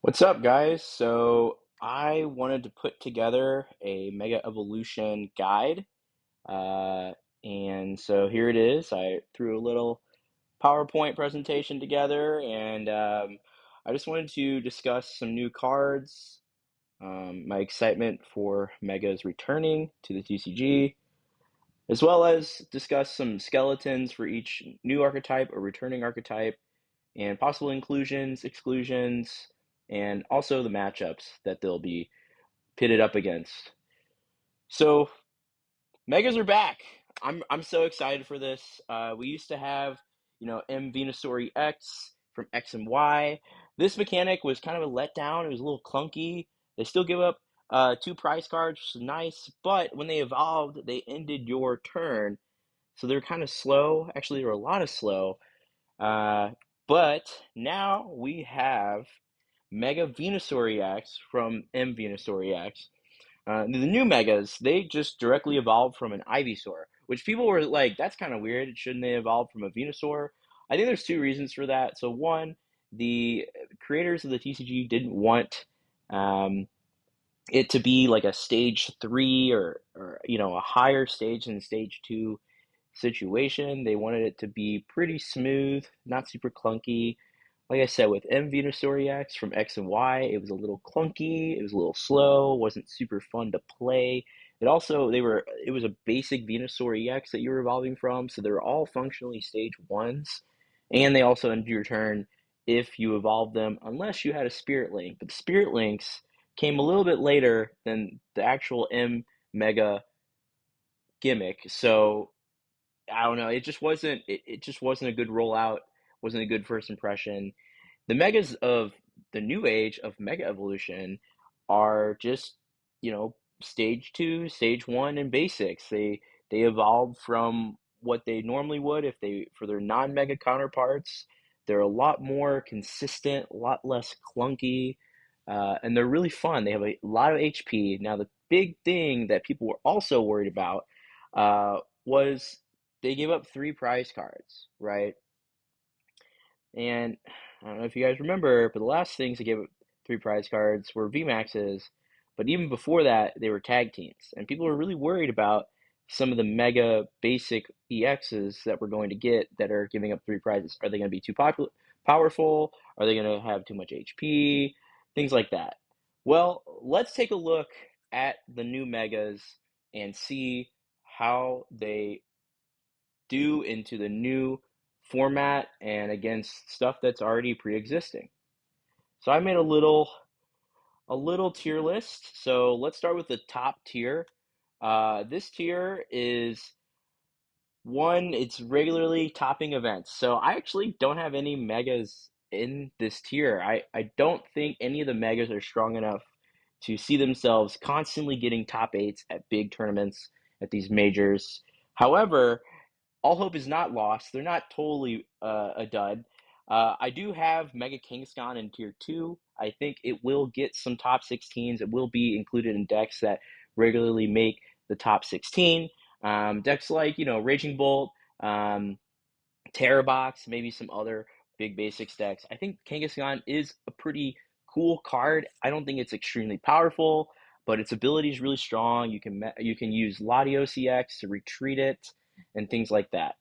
What's up, guys? So I wanted to put together a Mega Evolution guide, uh, and so here it is. I threw a little PowerPoint presentation together, and I just wanted to discuss some new cards, my excitement for Megas returning to the TCG, as well as discuss some skeletons for each new archetype or returning archetype and possible inclusions, exclusions, and also the matchups that they'll be pitted up against. So Megas are back. I'm so excited for this. We used to have, M Venusaur X from X and Y. This mechanic was kind of a letdown. It was a little clunky. They still give up two prize cards, which is nice, but when they evolved, they ended your turn. So they're kind of slow. Actually, they're a lot of slow. Uh, but now we have Mega Venusaur EX from M Venusaur EX. The new Megas, they just directly evolved from an Ivysaur, which people were like, that's kind of weird. Shouldn't they evolve from a Venusaur? I think there's two reasons for that. So, one, the creators of the TCG didn't want um, it to be like a stage three or a higher stage than stage two situation. They wanted it to be pretty smooth, not super clunky. Like I said, with M Venusaur EX from X and Y, it was a little clunky, it was a little slow, wasn't super fun to play. It was a basic Venusaur EX that you were evolving from, so they're all functionally stage ones. And they also end your turn if you evolve them, unless you had a Spirit Link. But the Spirit Links came a little bit later than the actual M Mega gimmick. So I don't know. It just wasn't a good rollout. Wasn't a good first impression. The megas of the new age of Mega Evolution are just stage two, stage one, and basics. They evolve from what they normally would if they for their non-mega counterparts. They're a lot more consistent, a lot less clunky, and they're really fun. They have a lot of HP. Now, the big thing that people were also worried about was they gave up three prize cards, right? And I don't know if you guys remember, but the last things they gave up three prize cards were VMAXs. But even before that, they were tag teams. And people were really worried about some of the mega basic EXs that we're going to get that are giving up three prizes. Are they going to be too powerful? Are they going to have too much HP? Things like that. Well, let's take a look at the new megas and see how they do into the new format and against stuff that's already pre-existing. So I made a little tier list. So let's start with the top tier. This tier is one, it's regularly topping events. So I actually don't have any megas in this tier. I don't think any of the megas are strong enough to see themselves constantly getting top eights at big tournaments at these majors. However, all hope is not lost. They're not totally a dud. I do have Mega Kingscon in tier two. I think it will get some top 16s. It will be included in decks that regularly make the top 16. Decks like, Raging Bolt, Terror Box, maybe some other big basics decks. I think Kangaskhan is a pretty cool card. I don't think it's extremely powerful, but its ability is really strong. You can use Latios EX to retreat it and things like that.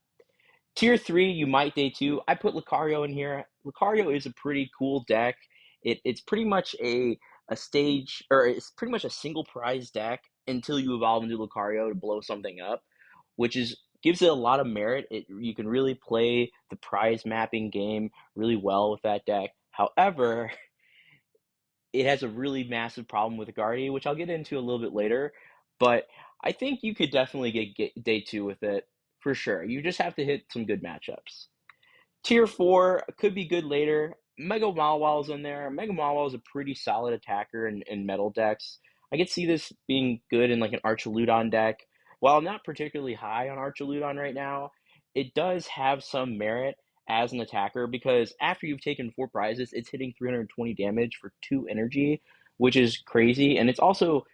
Tier three, you might day two. I put Lucario in here. Lucario is a pretty cool deck. It's pretty much a stage, or it's pretty much a single prize deck until you evolve into Lucario to blow something up, which is gives it a lot of merit. You can really play the prize mapping game really well with that deck. However, it has a really massive problem with Guardy, which I'll get into a little bit later. But I think you could definitely get day two with it for sure. You just have to hit some good matchups. Tier four could be good later. Mega Mawil's in there. Mega Mawile is a pretty solid attacker in metal decks. I could see this being good in like an Archaludon deck. While I'm not particularly high on Archaludon right now, it does have some merit as an attacker because after you've taken four prizes, it's hitting 320 damage for two energy, which is crazy. And it's also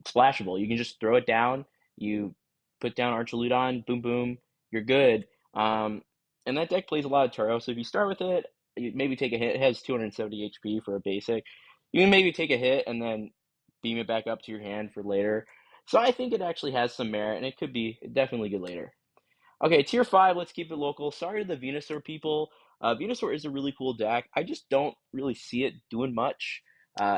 splashable. You can just throw it down. You put down Archaludon, boom, boom, you're good. And that deck plays a lot of Turo, so if you start with it, you maybe take a hit. It has 270 HP for a basic. You can maybe take a hit and then beam it back up to your hand for later. So I think it actually has some merit, and it could be definitely good later. Okay, tier five, let's keep it local. Sorry to the Venusaur people. Venusaur is a really cool deck. I just don't really see it doing much.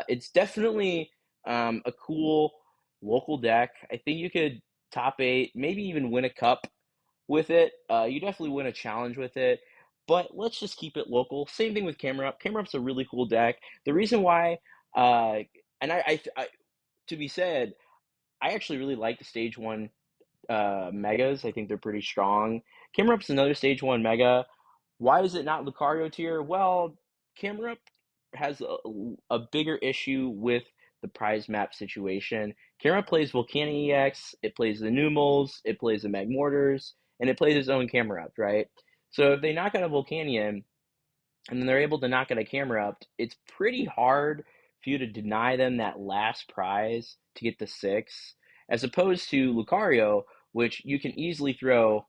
It's definitely a cool local deck. I think you could top eight, maybe even win a cup with it. You definitely win a challenge with it. But let's just keep it local. Same thing with Camerupt. Camerupt's a really cool deck. The reason why, uh, and to be said, I actually really like the stage one megas. I think they're pretty strong. Camerupt's another stage one mega. Why is it not Lucario tier? Well, Camerupt has a bigger issue with the prize map situation. Camerupt plays Volcanic EX, it plays the Numels, it plays the Magmortars, and it plays its own Camerupt, right? So if they knock out a Volcanion, and then they're able to knock out a Camerupt, it's pretty hard for you to deny them that last prize to get the six, as opposed to Lucario, which you can easily throw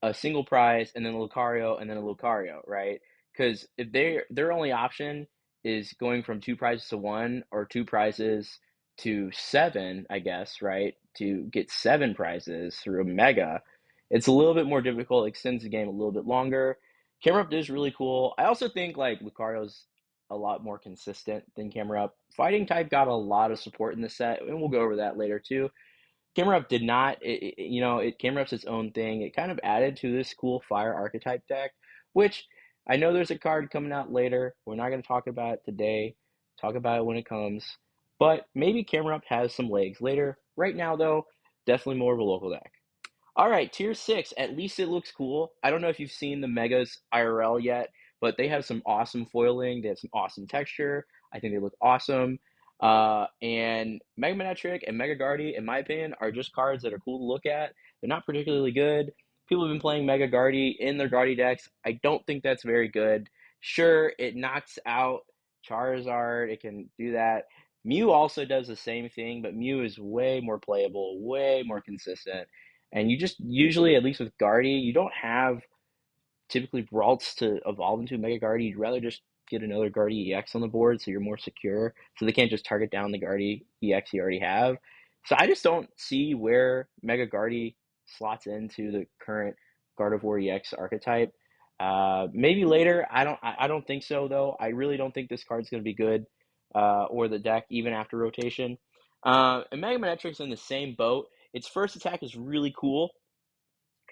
a single prize and then a Lucario and then a Lucario, right? Because if their only option is going from two prizes to one or two prizes to seven, I guess, right? To get seven prizes through a mega, it's a little bit more difficult, extends the game a little bit longer. Camerupt is really cool. I also think like Lucario's a lot more consistent than Camerupt. Fighting type got a lot of support in the set, and we'll go over that later too. Camerupt did not, Camerupt's its own thing. It kind of added to this cool fire archetype deck, which I know there's a card coming out later. We're not going to talk about it today. Talk about it when it comes. But maybe Camerupt has some legs later. Right now, though, definitely more of a local deck. All right, tier six. At least it looks cool. I don't know if you've seen the Megas IRL yet, but they have some awesome foiling. They have some awesome texture. I think they look awesome. And Mega Manectric and Mega Guardy, in my opinion, are just cards that are cool to look at. They're not particularly good. People have been playing Mega Guardy in their Guardy decks. I don't think that's very good. Sure, it knocks out Charizard. It can do that. Mew also does the same thing, but Mew is way more playable, way more consistent. And you just usually, at least with Guardy, you don't have typically Braults to evolve into a Mega Guardy. You'd rather just get another Guardy EX on the board so you're more secure. So they can't just target down the Guardy EX you already have. So I just don't see where Mega Guardy slots into the current Gardevoir EX archetype. Maybe later. I don't think so though. I really don't think this card's going to be good, or the deck even after rotation. And Mega Manectric's in the same boat. Its first attack is really cool.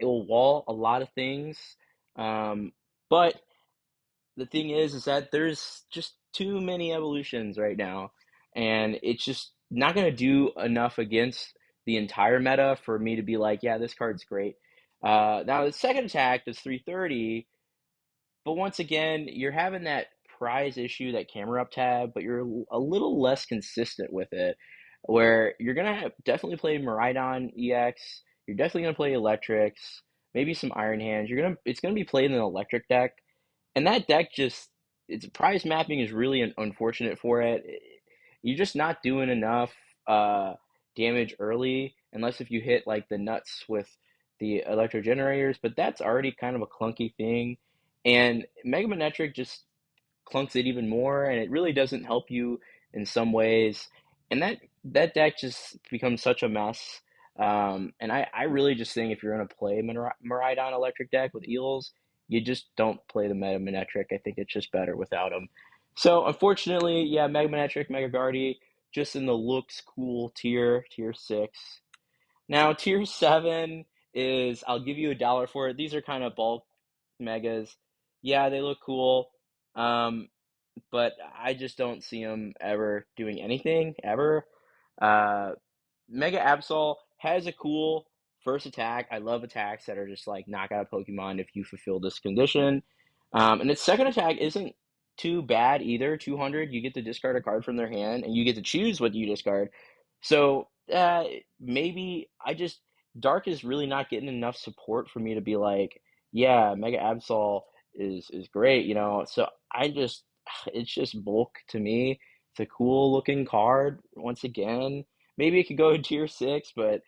It will wall a lot of things. But the thing is that there's just too many evolutions right now, and it's just not going to do enough against the entire meta for me to be like, yeah, this card's great. Now the second attack does 330, but once again, you're having that prize issue that Camerupt had, but you're a little less consistent with it, where you're gonna definitely play Miraidon EX. You're definitely gonna play Electrics, maybe some Iron Hands. It's gonna be played in an Electric deck, and that deck just its prize mapping is really unfortunate for it. You're just not doing enough uh, damage early, unless if you hit like the nuts with the electro generators, but that's already kind of a clunky thing. And Mega Manectric just clunks it even more, and it really doesn't help you in some ways. And that deck just becomes such a mess. And I really just think if you're going to play Miraidon Electric deck with Eels, you just don't play the Mega Manectric. I think it's just better without him. So unfortunately, yeah, Mega Manectric, Mega Guardy, just in the looks cool tier six. Now, tier seven is I'll give you $1 for it. These are kind of bulk megas. Yeah, they look cool, um, but I just don't see them ever doing anything ever. Uh, Mega Absol has a cool first attack. I love attacks that are just like knock out a Pokemon if you fulfill this condition. And its second attack isn't too bad either. 200, you get to discard a card from their hand, and you get to choose what you discard. So maybe Dark is really not getting enough support for me to be like, yeah, Mega Absol is great, you know. So it's just bulk to me. It's a cool looking card once again. Maybe it could go to tier six, but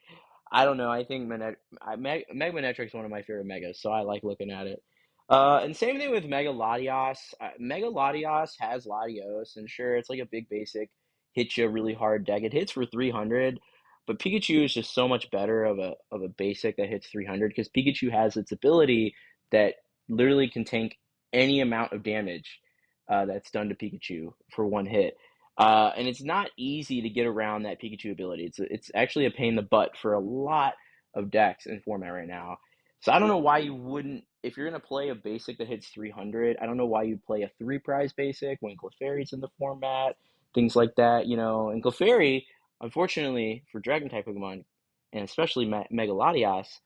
I don't know. I think Mega Manectric is one of my favorite megas, so I like looking at it. And same thing with Mega Latios. Mega Latios has Latios, and sure, it's like a big basic, hits you a really hard deck. It hits for 300, but Pikachu is just so much better of a basic that hits 300 because Pikachu has its ability that literally can tank any amount of damage that's done to Pikachu for one hit. And it's not easy to get around that Pikachu ability. It's actually a pain in the butt for a lot of decks in format right now. So I don't know why you wouldn't, if you're gonna play a basic that hits 300, I don't know why you'd play a three prize basic when Clefairy's in the format, things like that, you know. And Clefairy, unfortunately for Dragon type Pokemon, and especially Mega Latias,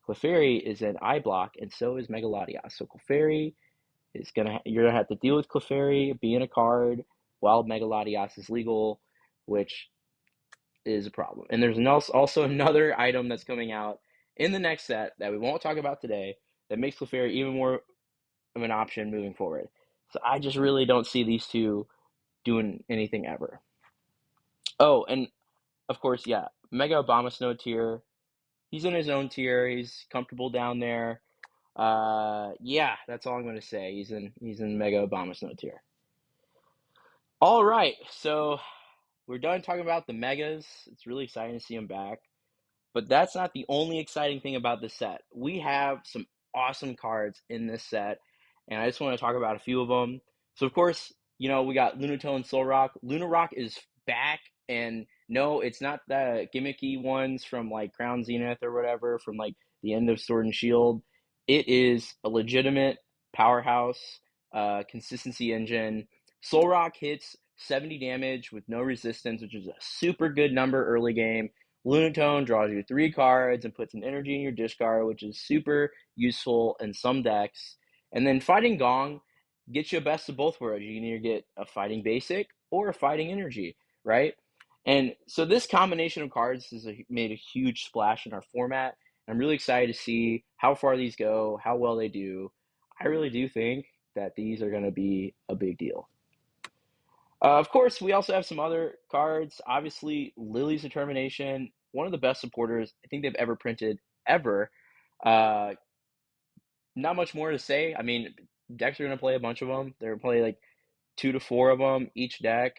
Clefairy is an eye block, and so is Mega Latias. So Clefairy is you're gonna have to deal with Clefairy being a card while Mega Latias is legal, which is a problem. And there's also another item that's coming out in the next set that we won't talk about today that makes Clefairy even more of an option moving forward. So I just really don't see these two doing anything ever. Oh, and of course, yeah, Mega Abomasnow tier. He's in his own tier. He's comfortable down there. Yeah, that's all I'm gonna say. He's in Mega Abomasnow tier. All right, so we're done talking about the megas. It's really exciting to see him back. But that's not the only exciting thing about this set. We have some awesome cards in this set, and I just want to talk about a few of them. So, of course, we got Lunatone and Solrock. Lunarock is back, and no, it's not the gimmicky ones from like Crown Zenith or whatever from like the end of Sword and Shield. It is a legitimate powerhouse, consistency engine. Solrock hits 70 damage with no resistance, which is a super good number early game. Lunatone draws you 3 cards and puts an energy in your discard, which is super useful in some decks. And then Fighting Gong gets you a best of both worlds. You can either get a Fighting Basic or a Fighting Energy, right? And so this combination of cards has made a huge splash in our format. I'm really excited to see how far these go, how well they do. I really do think that these are going to be a big deal. Of course, we also have some other cards. Obviously, Lily's Determination, one of the best supporters I think they've ever printed, ever. Uh, Not much more to say. I mean, decks are going to play a bunch of them. They're going to play like 2 to 4 of them each deck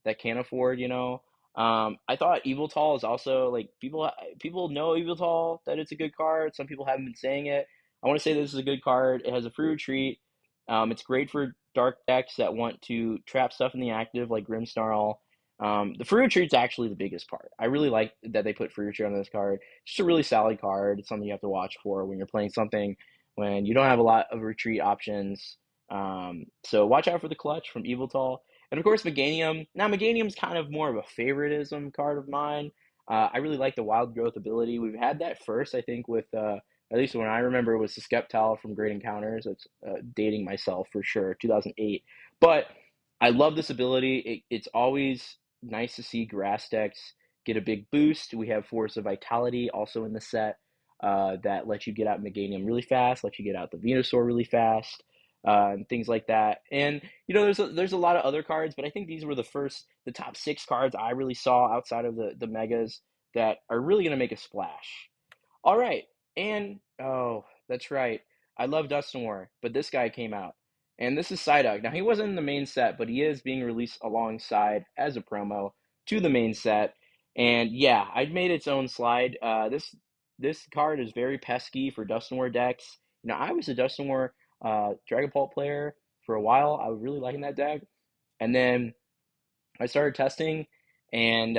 that can afford. I thought Eviltall is also like people know Eviltall that it's a good card. Some people haven't been saying it. I want to say this is a good card. It has a free retreat. It's great for dark decks that want to trap stuff in the active like Grimmsnarl. The free retreat's actually the biggest part. I really like that they put free retreat on this card. It's just a really solid card. It's something you have to watch for when you're playing something when you don't have a lot of retreat options. So watch out for the clutch from Eviltall. And of course, Meganium. Now, Meganium's kind of more of a favoritism card of mine. I really like the wild growth ability. We've had that first, I think, with at least when I remember, was the Sceptile from Great Encounters. It's dating myself for sure, 2008. But I love this ability. It's always nice to see grass decks get a big boost. We have Force of Vitality also in the set that lets you get out Meganium really fast, lets you get out the Venusaur really fast, and things like that. And there's a lot of other cards, but I think these were the top 6 cards I really saw outside of the megas that are really going to make a splash. All right, and oh, that's right. I love Dusknoir, but this guy came out, and this is Psyduck. Now he wasn't in the main set, but he is being released alongside as a promo to the main set. And yeah, I made its own slide. This card is very pesky for Dusknoir decks. I was a Dusknoir Dragapult player for a while. I was really liking that deck, and then I started testing, and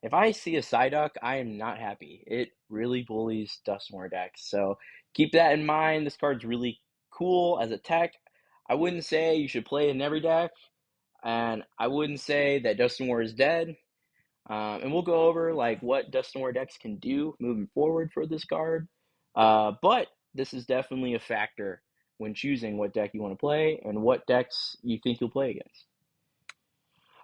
if I see a Psyduck, I am not happy. It really bullies Dusknoir decks. So keep that in mind. This card's really cool as a tech. I wouldn't say you should play it in every deck, and I wouldn't say that Dusknoir is dead. And we'll go over like what Dusknoir decks can do moving forward for this card. But this is definitely a factor when choosing what deck you want to play and what decks you think you'll play against.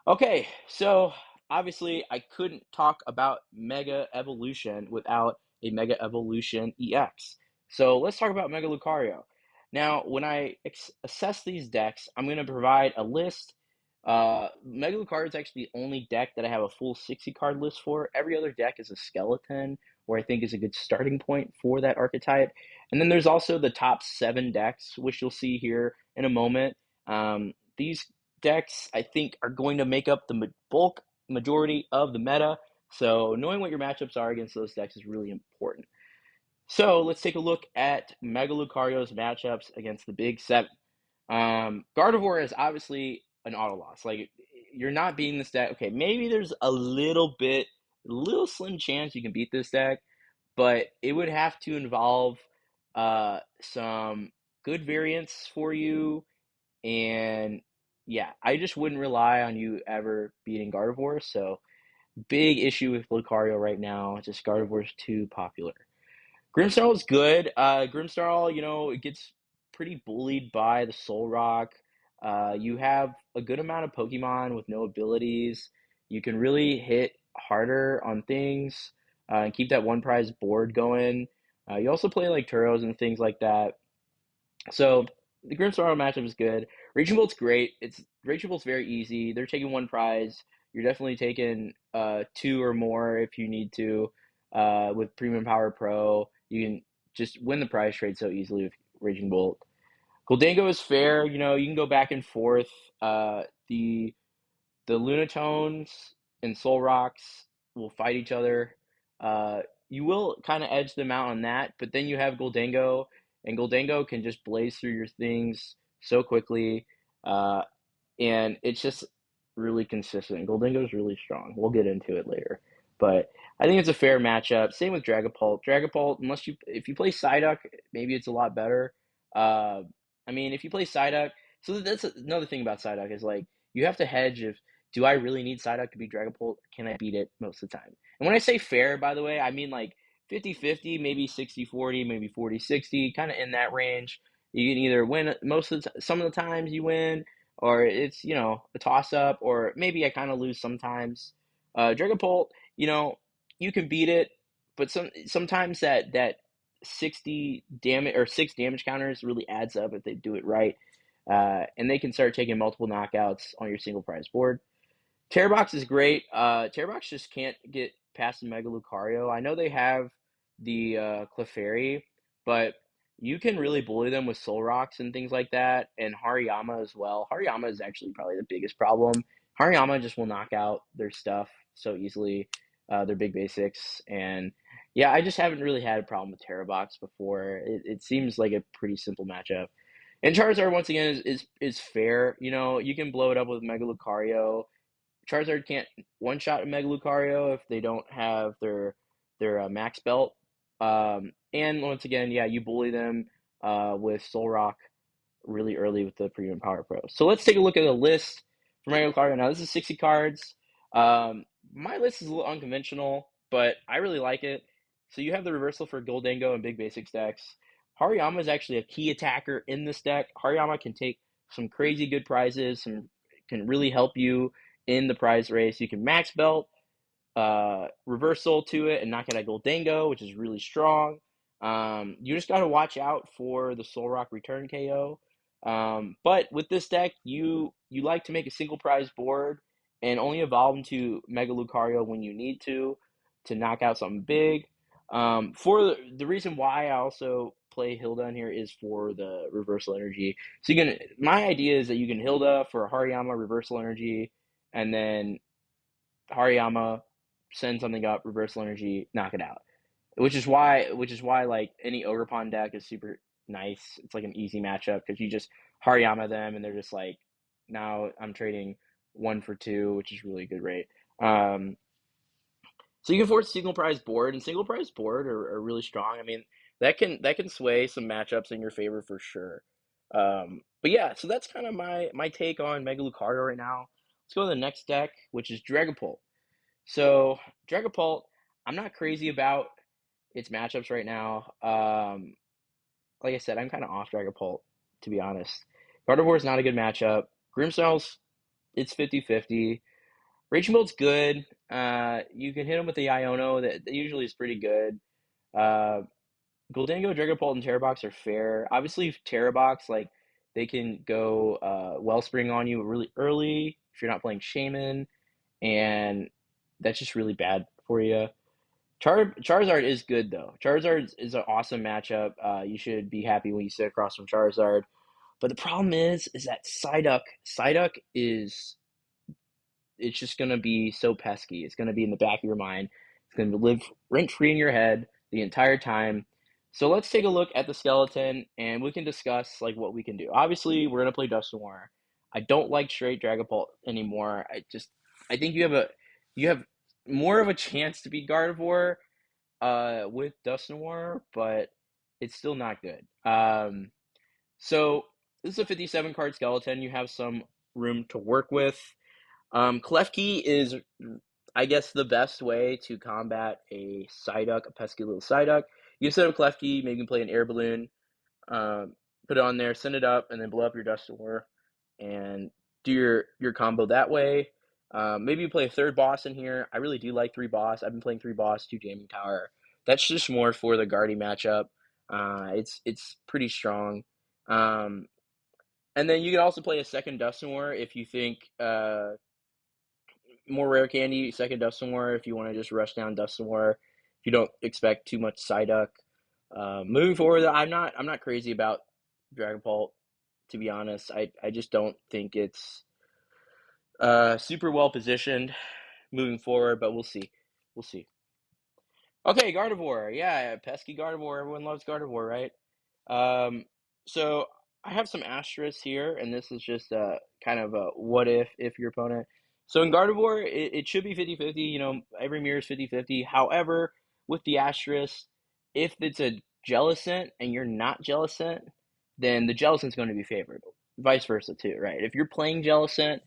Okay, so obviously I couldn't talk about Mega Evolution without a Mega Evolution EX. So let's talk about Mega Lucario. Now, when I assess these decks, I'm going to provide a list. Mega Lucario is actually the only deck that I have a full 60 card list for. Every other deck is a skeleton where I think is a good starting point for that archetype. And then there's also the top 7 decks, which you'll see here in a moment. These decks, I think, are going to make up the bulk majority of the meta. So knowing what your matchups are against those decks is really important. So let's take a look at Mega Lucario's matchups against the Big Seven. Gardevoir is obviously an auto loss. Like, you're not beating this deck. Okay, maybe there's a little slim chance you can beat this deck, but it would have to involve some good variants for you. And yeah, I just wouldn't rely on you ever beating Gardevoir. So big issue with Lucario right now. Just Gardevoir's too popular. Grimmsnarl is good. Grimmsnarl, it gets pretty bullied by the Solrock. You have a good amount of Pokemon with no abilities. You can really hit harder on things and keep that one prize board going. You also play like Turos and things like that. So the Grimmsnarl matchup is good. Raging Bolt's great. Raging Bolt's very easy. They're taking one prize. You're definitely taking two or more if you need to. With Premium Power Pro, you can just win the prize trade so easily with Raging Bolt. Goldango is fair. You can go back and forth. The Lunatones and Solrocks will fight each other. You will kind of edge them out on that, but then you have Goldango, and Goldango can just blaze through your things so quickly, uh, and it's just really consistent. Goldango is really strong. We'll get into it later, but I think it's a fair matchup. Same with Dragapult. Dragapult, if you play Psyduck, maybe it's a lot better. Uh, I mean, if you play Psyduck, so that's another thing about Psyduck is like you have to hedge if do I really need Psyduck to beat Dragapult? Can I beat it most of the time? And when I say fair, by the way, I mean like 50-50, maybe 60-40, maybe 40-60, kind of in that range. You can either win some of the times you win, or it's, a toss up, or maybe I kind of lose sometimes. Dragapult, you can beat it, but sometimes that 60 damage or 6 damage counters really adds up if they do it right. And they can start taking multiple knockouts on your single prize board. Terrabox is great. Terrabox just can't get past the Mega Lucario. I know they have the Clefairy, but you can really bully them with Solrocks and things like that, and Hariyama as well. Hariyama is actually probably the biggest problem. Hariyama just will knock out their stuff so easily, their big basics, and yeah, I just haven't really had a problem with Terrabox before. It seems like a pretty simple matchup. And Charizard once again is fair. You can blow it up with Mega Lucario. Charizard can't one shot a Mega Lucario if they don't have their max belt. And once again, yeah, you bully them with Solrock really early with the Premium Power Pro. So let's take a look at the list for Mega Lucario. Now this is 60 cards. My list is a little unconventional, but I really like it. So you have the reversal for Goldango and Big Basics decks. Hariyama is actually a key attacker in this deck. Hariyama can take some crazy good prizes, can really help you in the prize race. You can max belt, reversal to it, and knock it at Goldango, which is really strong. You just got to watch out for the Solrock return KO. But with this deck, you like to make a single prize board and only evolve into Mega Lucario when you need to knock out something big. For the reason why I also play Hilda in here is for the reversal energy. So my idea is that you can Hilda for Hariyama reversal energy, and then Hariyama send something up, reversal energy, knock it out. Which is why like any Ogerpon deck is super nice. It's like an easy matchup because you just Hariyama them and they're just like, now I'm trading 1 for 2, which is really good rate. Um, so you can force single prize board, and single prize board are really strong. I mean, that can sway some matchups in your favor for sure. But yeah, so that's kind of my take on Mega Lucario right now. Let's go to the next deck, which is Dragapult. So Dragapult, I'm not crazy about its matchups right now. Like I said, I'm kind of off Dragapult, to be honest. Gardevoir is not a good matchup. Grimmsnarl's, it's 50-50. Raging Bolt's good. You can hit him with the Iono. That usually is pretty good. Uh, Goldango, Dragapult, and Terrabox are fair. Obviously, Terrabox, like, they can go Wellspring on you really early if you're not playing Shaman, and that's just really bad for you. Charizard is good though. Charizard is an awesome matchup. You should be happy when you sit across from Charizard. But the problem is that Psyduck is it's just gonna be so pesky. It's gonna be in the back of your mind. It's gonna live rent free in your head the entire time. So let's take a look at the skeleton and we can discuss like what we can do. Obviously, we're gonna play Dusknoir. I don't like straight Dragapult anymore. I think you have more of a chance to beat Gardevoir with Dusknoir, but it's still not good. So this is a 57 card skeleton. You have some room to work with. Klefki is, I guess, the best way to combat a Psyduck, a pesky little Psyduck. You can set up Klefki, maybe you can play an air balloon, um, put it on there, send it up, and then blow up your Dusknoir, and do your combo that way. Maybe you play a third boss in here. I really do like 3 boss. I've been playing 3 boss, 2 Jamming Tower. That's just more for the Guardy matchup. It's pretty strong. Um, and then you can also play a second Dusknoir if you think more rare candy, second Dusknoir if you want to just rush down Dusknoir. If you don't expect too much Psyduck. Moving forward, I'm not crazy about Dragapult, to be honest. I just don't think it's super well positioned moving forward, but we'll see. We'll see. Okay, Gardevoir. Yeah, pesky Gardevoir. Everyone loves Gardevoir, right? Um, so I have some asterisks here, and this is just kind of a what if your opponent. So in Gardevoir, it should be 50-50. You know, every mirror is 50-50. However, with the asterisk, if it's a Jellicent and you're not Jellicent, then the Jellicent's going to be favored. Vice versa too, right? If you're playing Jellicent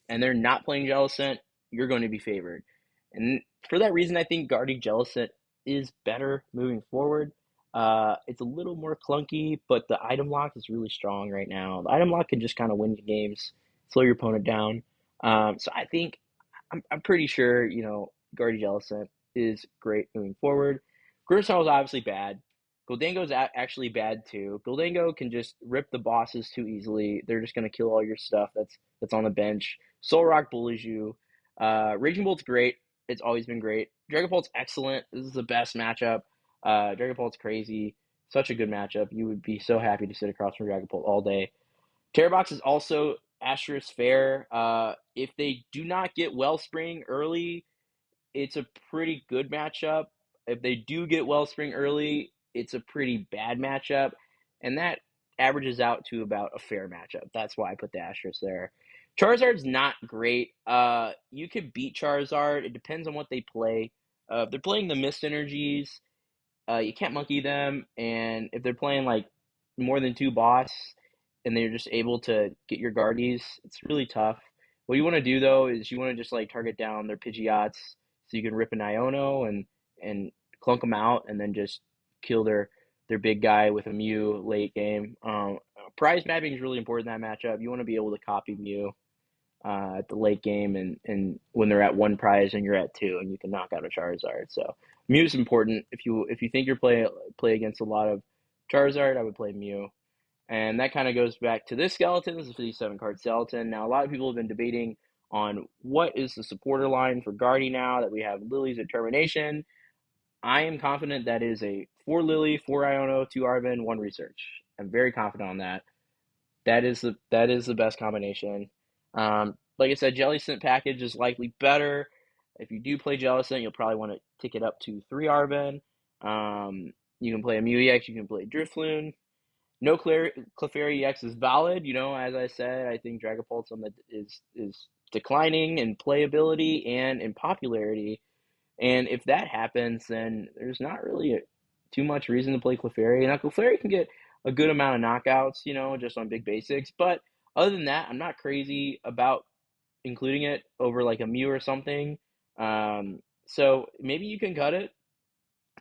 and they're not playing Jellicent, you're going to be favored. And for that reason, I think guarding Jellicent is better moving forward. It's a little more clunky, but the item lock is really strong right now. The item lock can just kind of win games, slow your opponent down. So I think I'm pretty sure Guardy Jellicent is great moving forward. Grimmsnarl is obviously bad. Goldango's actually bad too. Goldango can just rip the bosses too easily. They're just gonna kill all your stuff that's on the bench. Solrock bullies you. Raging Bolt's great. It's always been great. Dragapult's excellent. This is the best matchup. Dragapult's crazy. Such a good matchup. You would be so happy to sit across from Dragapult all day. Terrabox is also asterisk fair. If they do not get Wellspring early, it's a pretty good matchup. If they do get Wellspring early, it's a pretty bad matchup. And that averages out to about a fair matchup. That's why I put the asterisk there. Charizard's not great. You could beat Charizard. It depends on what they play. If they're playing the Mist Energies, you can't monkey them, and if they're playing like more than 2 boss and they're just able to get your guardies, it's really tough. What you want to do though is you want to just like target down their Pidgeots so you can rip an Iono and clunk them out and then just kill their big guy with a Mew late game. Prize mapping is really important in that matchup. You want to be able to copy Mew at the late game and when they're at 1 prize and you're at 2 and you can knock out a Charizard. So Mew is important. If you think you're play against a lot of Charizard, I would play Mew. And that kind of goes back to this skeleton. This is a 57 card skeleton. Now a lot of people have been debating on what is the supporter line for Guardy now that we have Lily's Determination. I am confident that is a 4 Lily, 4 Iono, 2 Arven, 1 Research. I'm very confident on that. That is the best combination. Like I said, Jellicent package is likely better. If you do play Jellicent, you'll probably want to tick it up to 3 Arven. You can play a Mew EX, you can play Drifloon. No Clefairy EX is valid. As I said, I think Dragapult is declining in playability and in popularity. And if that happens, then there's not really too much reason to play Clefairy. Now, Clefairy can get a good amount of knockouts, just on big basics. But other than that, I'm not crazy about including it over like a Mew or something. So maybe you can cut it.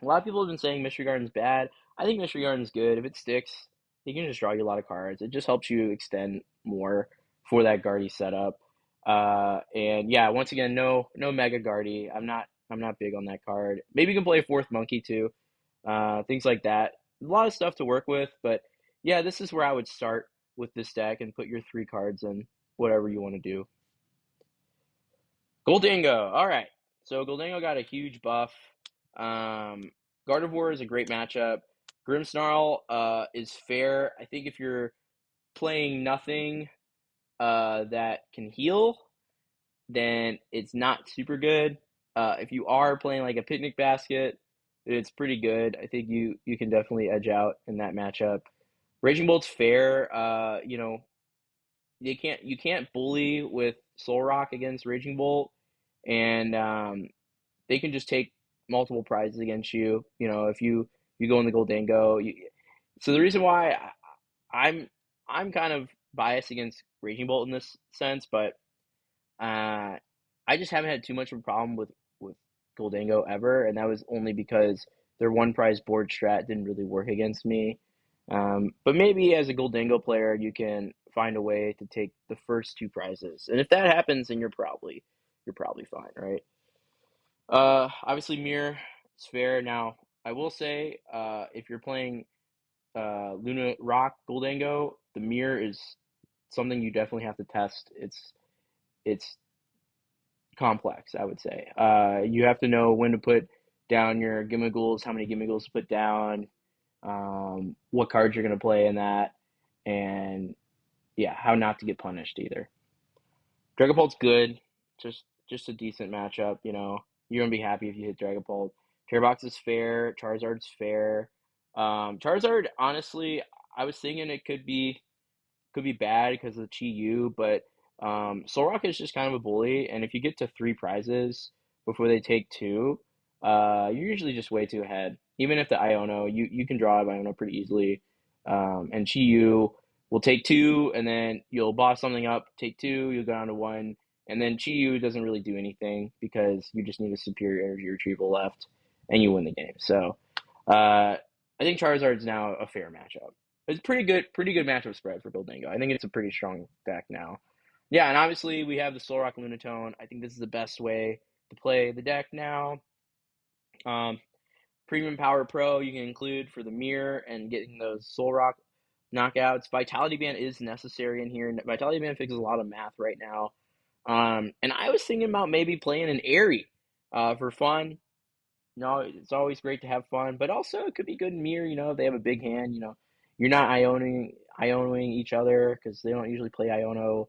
A lot of people have been saying Mystery Garden's bad. I think Mystery Garden's good. If it sticks, you can just draw you a lot of cards. It just helps you extend more for that Guardy setup. And yeah, once again, no Mega Guardy. I'm not big on that card. Maybe you can play a fourth Monkey too. Things like that. A lot of stuff to work with, but yeah, this is where I would start with this deck and put your 3 cards in whatever you want to do. Goldango. All right. So Goldango got a huge buff. Um, Gardevoir is a great matchup. Grimmsnarl is fair. I think if you're playing nothing that can heal, then it's not super good. If you are playing like a picnic basket, it's pretty good. I think you can definitely edge out in that matchup. Raging Bolt's fair. You can't bully with Soul Rock against Raging Bolt, and they can just take multiple prizes against you. If you go in the Goldango. So the reason why I'm I'm kind of biased against Raging Bolt in this sense, but I just haven't had too much of a problem with Goldango ever, and that was only because their one prize board strat didn't really work against me. But maybe as a Goldango player, you can find a way to take the first two prizes, and if that happens, then you're probably fine, right? Obviously, Mirror is fair. Now, I will say, if you're playing Luna Rock Goldango, the Mirror is something you definitely have to test. It's complex, I would say. You have to know when to put down your Gimmighoulds, how many Gimmighoulds to put down, what cards you're going to play in that, and yeah, how not to get punished either. Dragapult's good, just a decent matchup. You're gonna be happy if you hit Dragapult. Terrabox is fair. Charizard's fair. Charizard, honestly, I was thinking it could be bad because of the Chi Yu, but Solrock is just kind of a bully, and if you get to three prizes before they take two, you're usually just way too ahead. Even if the Iono, you can draw out Iono pretty easily, and Chi Yu will take two, and then you'll boss something up, take two, you'll go down to one, and then Chi Yu doesn't really do anything because you just need a superior energy retrieval left, and you win the game. So, I think Charizard's now a fair matchup. It's pretty good matchup spread for Gholdengo. I think it's a pretty strong deck now. Yeah, and obviously we have the Solrock Lunatone. I think this is the best way to play the deck now. Um, Premium Power Pro you can include for the mirror and getting those Solrock knockouts. Vitality Band is necessary in here. Vitality Band fixes a lot of math right now. And I was thinking about maybe playing an Airy for fun. No, it's always great to have fun, but also it could be good in mirror. If they have a big hand. You're not Ionoing each other because they don't usually play Iono,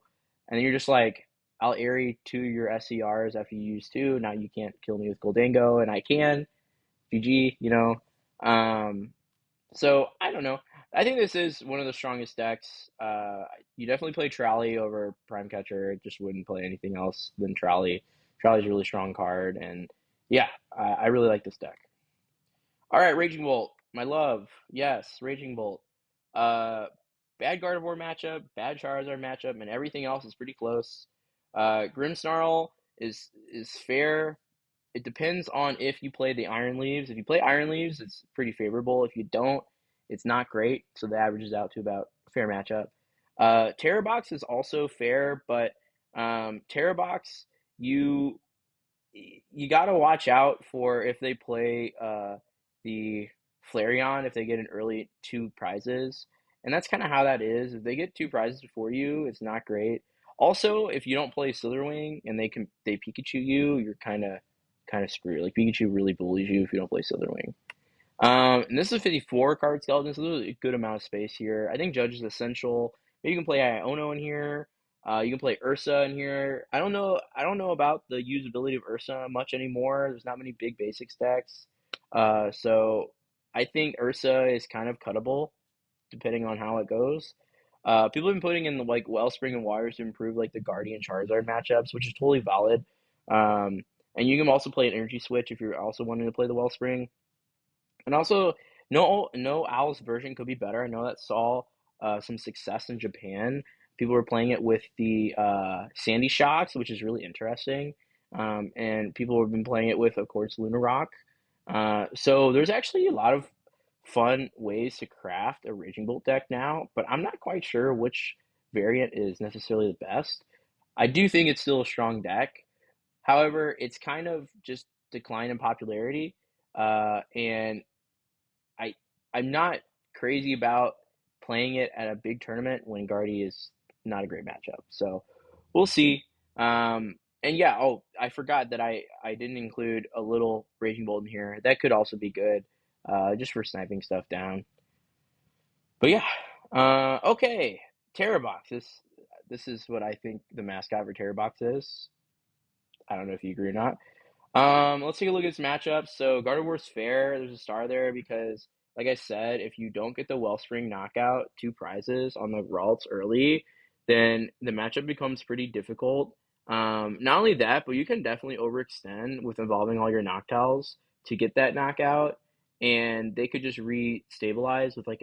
and you're just like, I'll Airy two your SCRs after you use two. Now you can't kill me with Goldango, and I can. GG. Um, so I don't know. I think this is one of the strongest decks. You definitely play Trolley over Prime Catcher. Just wouldn't play anything else than Trolley. Trolley's a really strong card, and yeah, I really like this deck. All right, Raging Bolt, my love. Yes, Raging Bolt. Uh, Bad Gardevoir matchup, bad Charizard matchup, and everything else is pretty close. Grimmsnarl is fair. It depends on if you play the Iron Leaves. If you play Iron Leaves, it's pretty favorable. If you don't, it's not great. So that averages out to about a fair matchup. Terra Box is also fair, but Terra Box, you you got to watch out for if they play the Flareon, if they get an early two prizes. And that's kind of how that is. If they get two prizes before you, it's not great. Also, if you don't play Slitherwing and they Pikachu you, you're kind of screwed. Like Pikachu really bullies you if you don't play Slitherwing. And this is a 54 card skeleton, so there's a good amount of space here. I think Judge is essential. Maybe you can play Iono in here. You can play Ursa in here. I don't know. I don't know about the usability of Ursa much anymore. There's not many big basic stacks. So I think Ursa is kind of cuttable depending on how it goes. People have been putting in the like Wellspring and Waters to improve like the Guardian Charizard matchups, which is totally valid. Um, and you can also play an Energy Switch if you're also wanting to play the Wellspring. And also, no Owl's version could be better. I know that saw some success in Japan. People were playing it with the Sandy Shocks, which is really interesting. And people have been playing it with, of course, Luna Rock. So there's actually a lot of fun ways to craft a Raging Bolt deck now, but I'm not quite sure which variant is necessarily the best. I do think it's still a strong deck. However, it's kind of just declined in popularity. And I I'm not crazy about playing it at a big tournament when Guardy is not a great matchup. So we'll see. And yeah, oh, I forgot that I didn't include a little Raging Bolt in here. That could also be good, just for sniping stuff down. But yeah, okay, Terrorbox. This is what I think the mascot for Terrorbox is. I don't know if you agree or not. Let's take a look at this matchup. So Gardevoir's fair. There's a star there because, like I said, if you don't get the Wellspring knockout, two prizes on the Ralts early, then the matchup becomes pretty difficult. Not only that, but you can definitely overextend with involving all your Noctowls to get that knockout, and they could just re-stabilize with like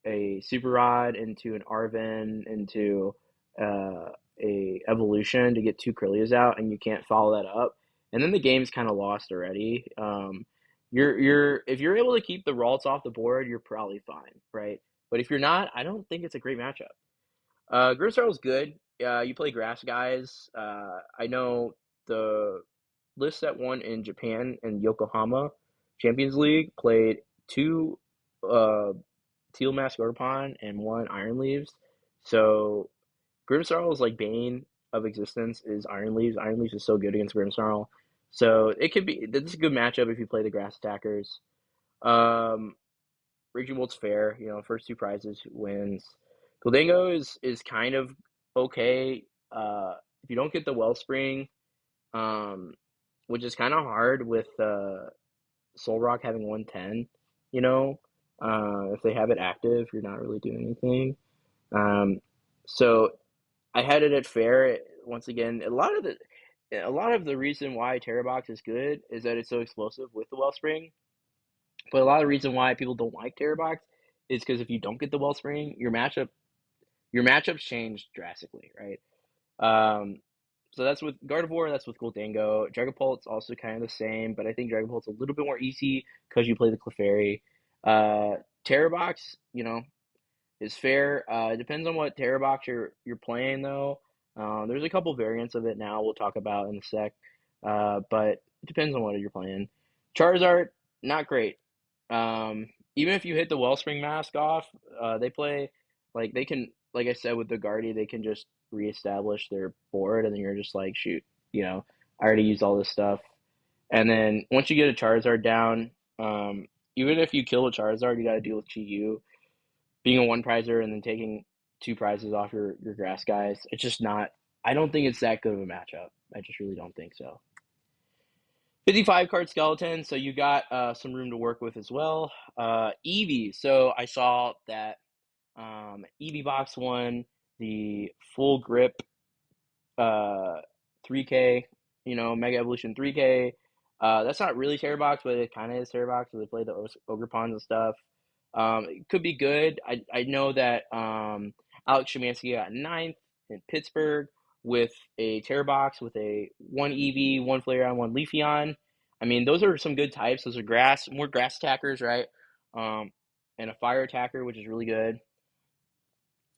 a Super Rod into an Arven into uh, a Evolution to get two Kirlias out, and you can't follow that up, and then the game's kind of lost already. You're if you're able to keep the Ralts off the board, you're probably fine, right? But if you're not, I don't think it's a great matchup. Grimmsnarl's good. You play grass guys. I know the list that won in Japan and Yokohama Champions League played two uh, Teal Mask Urpon and one Iron Leaves. So Grimmsnarl's like bane of existence is Iron Leaves. Iron Leaves is so good against Grimmsnarl. So it could be this is a good matchup if you play the grass attackers. Um, Raging Bolt's fair, first two prizes wins. Gholdengo is kind of okay. If you don't get the Wellspring, um, which is kind of hard with Solrock having 110, if they have it active, you're not really doing anything. Um, so I had it at fair. Once again, a lot of the reason why Terrabox is good is that it's so explosive with the Wellspring. But a lot of the reason why people don't like Terrabox is because if you don't get the Wellspring, your matchups change drastically, right? Um, so that's with Gardevoir, that's with Gholdengo. Dragapult's also kind of the same, but I think Dragapult's a little bit more easy because you play the Clefairy. Terrabox, is fair. It depends on what Terrabox you're playing though. There's a couple variants of it now we'll talk about in a sec. But it depends on what you're playing. Charizard, not great. Even if you hit the Wellspring mask off, they play like they can like I said with the Guardy, they can just reestablish their board and then you're just like, shoot, I already used all this stuff. And then once you get a Charizard down, even if you kill a Charizard, you gotta deal with Chi being a one prizer and then taking two prizes off your grass guys. It's just not. I don't think it's that good of a matchup. I just really don't think so. 55 card skeleton, so you got some room to work with as well. Eevee, so I saw that Eevee box won the full grip 3K, Mega Evolution 3K. That's not really Terror Box, but it kind of is Terror Box. So they play the Ogre Pawns and stuff. It could be good. I know that Alex Szymanski got ninth in Pittsburgh with a Terror Box with a one Eevee, one Flareon, one Leafeon. I mean, those are some good types. Those are more grass attackers, right? Um, and a fire attacker, which is really good.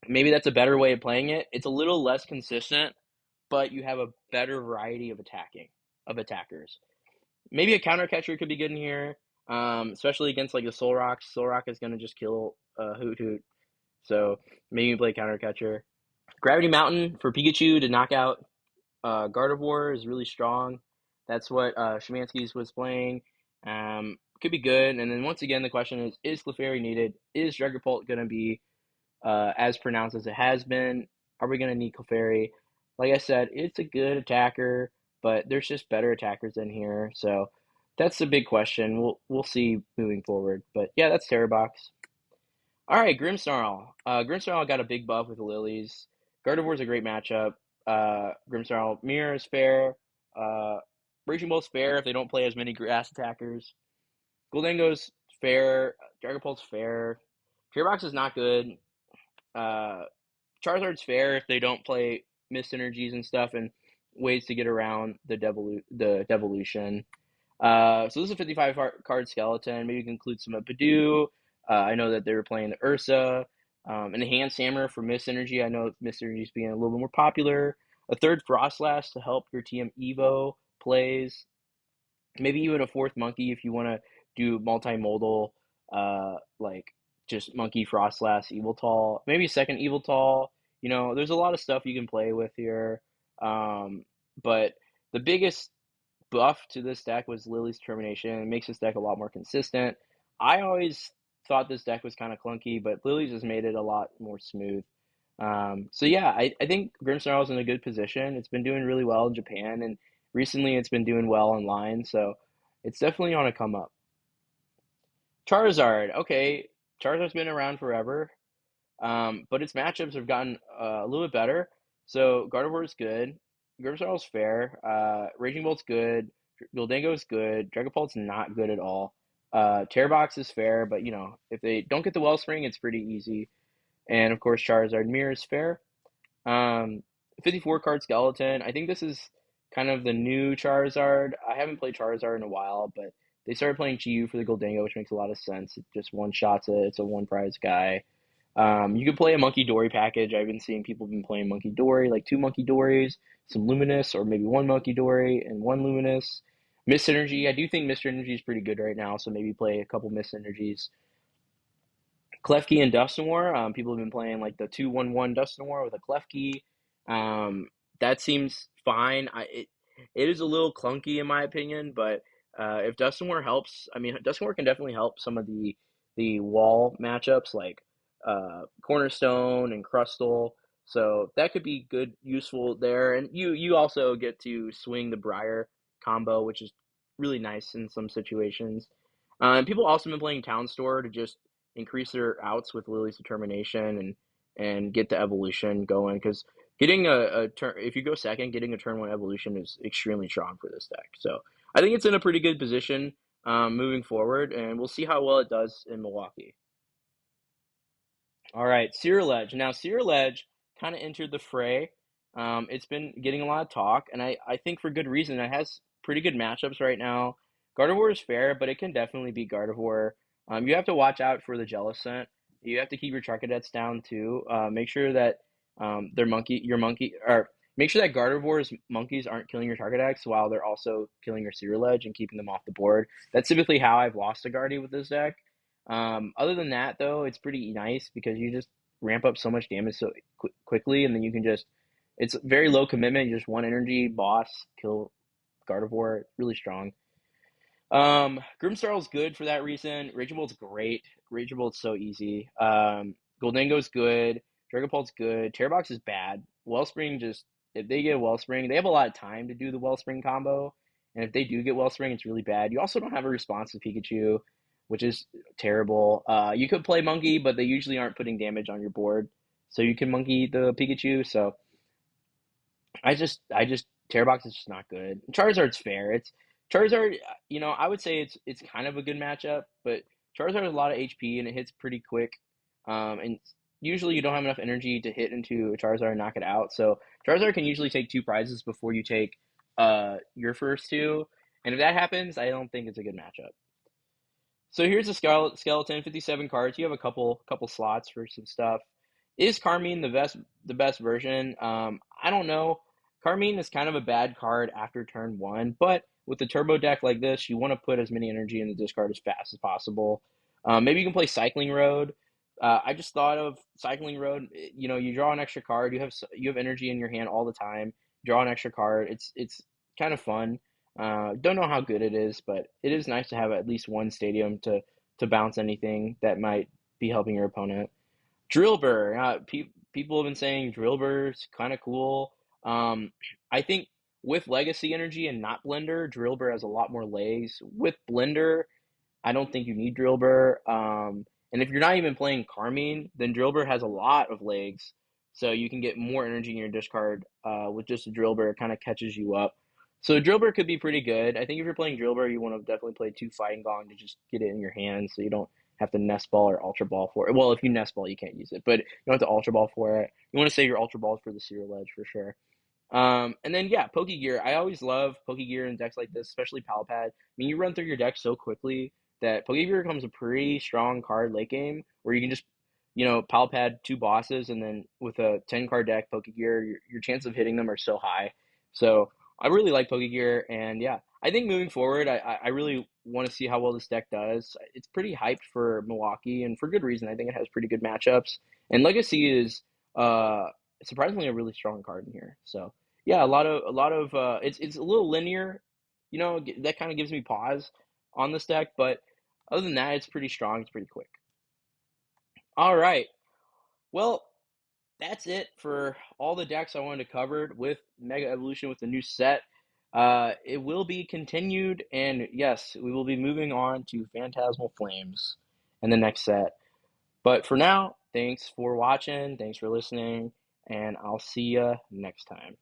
Maybe that's a better way of playing it. It's a little less consistent, but you have a better variety of attackers. Maybe a counter catcher could be good in here, especially against like the Solrock. Solrock is gonna just kill Hoot Hoot, so maybe you play counter catcher. Gravity Mountain for Pikachu to knock out Gardevoir is really strong. That's what Szymanski's was playing. Could be good. And then once again, the question is Clefairy needed? Is Dragapult gonna be as pronounced as it has been? Are we going to need Clefairy? Like I said, it's a good attacker, but there's just better attackers in here. So that's the big question. We'll see moving forward. But yeah, that's Terrorbox. All right, Grimmsnarl. Grimmsnarl got a big buff with the Lilies. Gardevoir's a great matchup. Grimmsnarl Mirror is fair. Uh, Raging Bolt's fair if they don't play as many grass attackers. Gholdengo's fair. Dragapult's fair. Terrorbox is not good. Uh, Charizard's fair if they don't play Mist Energies and stuff and ways to get around the Devolution. So this is a 55 card skeleton. Maybe you can include some of Badoo. I know that they were playing the Ursa. An Enhanced Hammer for Mist Energy. I know Mist Energy is being a little bit more popular. A third Frostlass to help your TM Evo plays. Maybe even a fourth monkey if you want to do multimodal, like just monkey Frostlass Tall. Maybe a second Tall. There's a lot of stuff you can play with here. Um, but the biggest buff to this deck was Lily's Determination. It makes this deck a lot more consistent. I always thought this deck was kind of clunky, but Lily's has made it a lot more smooth. So yeah, I think Grimmsnarl's in a good position. It's been doing really well in Japan, and recently it's been doing well online, so it's definitely on a come up. Charizard, okay, Charizard's been around forever. But its matchups have gotten a little bit better. So Gardevoir is good. Grimmsnarl's fair. Raging Bolt's good. Gholdengo's good. Dragapult's not good at all. Terrorbox is fair, but if they don't get the Wellspring, it's pretty easy. And of course, Charizard Mirror is fair. Um, 54 card skeleton. I think this is kind of the new Charizard. I haven't played Charizard in a while, but they started playing Chi-Yu for the Gholdengo, which makes a lot of sense. It just one shots it. It's a one prize guy. You could play a Monkey Dory package. I've been seeing people have been playing Monkey Dory, like two Monkey Dories, some Luminous, or maybe one Monkey Dory and one Luminous. Mist Energy. I do think Mist Energy is pretty good right now, so maybe play a couple Mist Energies. Klefki and Dusknoir. People have been playing like the 2/1/1 Dusknoir with a Klefki. Um, that seems fine. It is a little clunky in my opinion, but if Dusknoir helps, I mean Dusknoir can definitely help some of the wall matchups like Cornerstone and Crustle. So that could be good, useful there. And you also get to swing the Briar combo, which is really nice in some situations. And people also been playing Town Store to just increase their outs with Lily's Determination and get the evolution going because getting a turn if you go second, getting a turn one evolution is extremely strong for this deck. So I think it's in a pretty good position moving forward, and we'll see how well it does in Milwaukee. All right, Cyriledge. Now, Cyriledge kind of entered the fray. It's been getting a lot of talk, and I think for good reason. It has pretty good matchups right now. Gardevoir is fair, but it can definitely beat Gardevoir. You have to watch out for the Jellicent. You have to keep your Charcadets down too. Make sure that your monkey, or make sure that Gardevoir's monkeys aren't killing your Charcadex while they're also killing your Cyriledge and keeping them off the board. That's typically how I've lost a Guardy with this deck. Other than that, though, it's pretty nice because you just ramp up so much damage so quickly, and then you can just. It's very low commitment. You just one energy, boss, kill Gardevoir, really strong. Grimmsnarl's good for that reason. Raging Bolt's great. Raging Bolt's so easy. Gholdengo's good. Dragapult's good. Terrorbox is bad. Wellspring just if they get Wellspring, they have a lot of time to do the Wellspring combo. And if they do get Wellspring, it's really bad. You also don't have a responsive Pikachu, which is terrible. You could play Monkey, but they usually aren't putting damage on your board. So you can Monkey the Pikachu. So I just Terrorbox is just not good. Charizard's fair. It's Charizard. I would say it's kind of a good matchup, but Charizard has a lot of HP and it hits pretty quick. And usually you don't have enough energy to hit into a Charizard and knock it out. So Charizard can usually take two prizes before you take your first two, and if that happens, I don't think it's a good matchup. So here's a skeleton, 57 cards. You have a couple slots for some stuff. Is Carmine the best version? I don't know. Carmine is kind of a bad card after turn one, but with a turbo deck like this, you want to put as many energy in the discard as fast as possible. Maybe you can play Cycling Road. I just thought of Cycling Road. You draw an extra card. You have energy in your hand all the time. Draw an extra card. It's kind of fun. Don't know how good it is, but it is nice to have at least one stadium to bounce anything that might be helping your opponent. Drillbur, people have been saying Drillbur's kind of cool. I think with Legacy Energy and not Blender, Drillbur has a lot more legs. With Blender, I don't think you need Drillbur. And if you're not even playing Carmine, then Drillbur has a lot of legs, so you can get more energy in your discard with just a Drillbur. It kind of catches you up. So Drillbur could be pretty good. I think if you're playing Drillbur, you want to definitely play two Fighting Gong to just get it in your hand, so you don't have to Nest Ball or Ultra Ball for it. Well, if you Nest Ball, you can't use it, but you don't have to Ultra Ball for it. You want to save your Ultra Balls for the Cyriledge for sure. And then yeah, Pokegear. I always love Pokegear in decks like this, especially Palpad. I mean, you run through your deck so quickly that Pokegear becomes a pretty strong card late game where you can just, Palpad two bosses and then with a 10 card deck, Pokegear, your chance of hitting them are so high. So I really like Pokegear, and yeah, I think moving forward, I really want to see how well this deck does. It's pretty hyped for Milwaukee, and for good reason. I think it has pretty good matchups, and Legacy is surprisingly a really strong card in here. So yeah, it's a little linear, that kind of gives me pause on this deck, but other than that, it's pretty strong, it's pretty quick. All right. Well, that's it for all the decks I wanted to cover with Mega Evolution with the new set. It will be continued, and yes, we will be moving on to Phantasmal Flames in the next set. But for now, thanks for watching, thanks for listening, and I'll see you next time.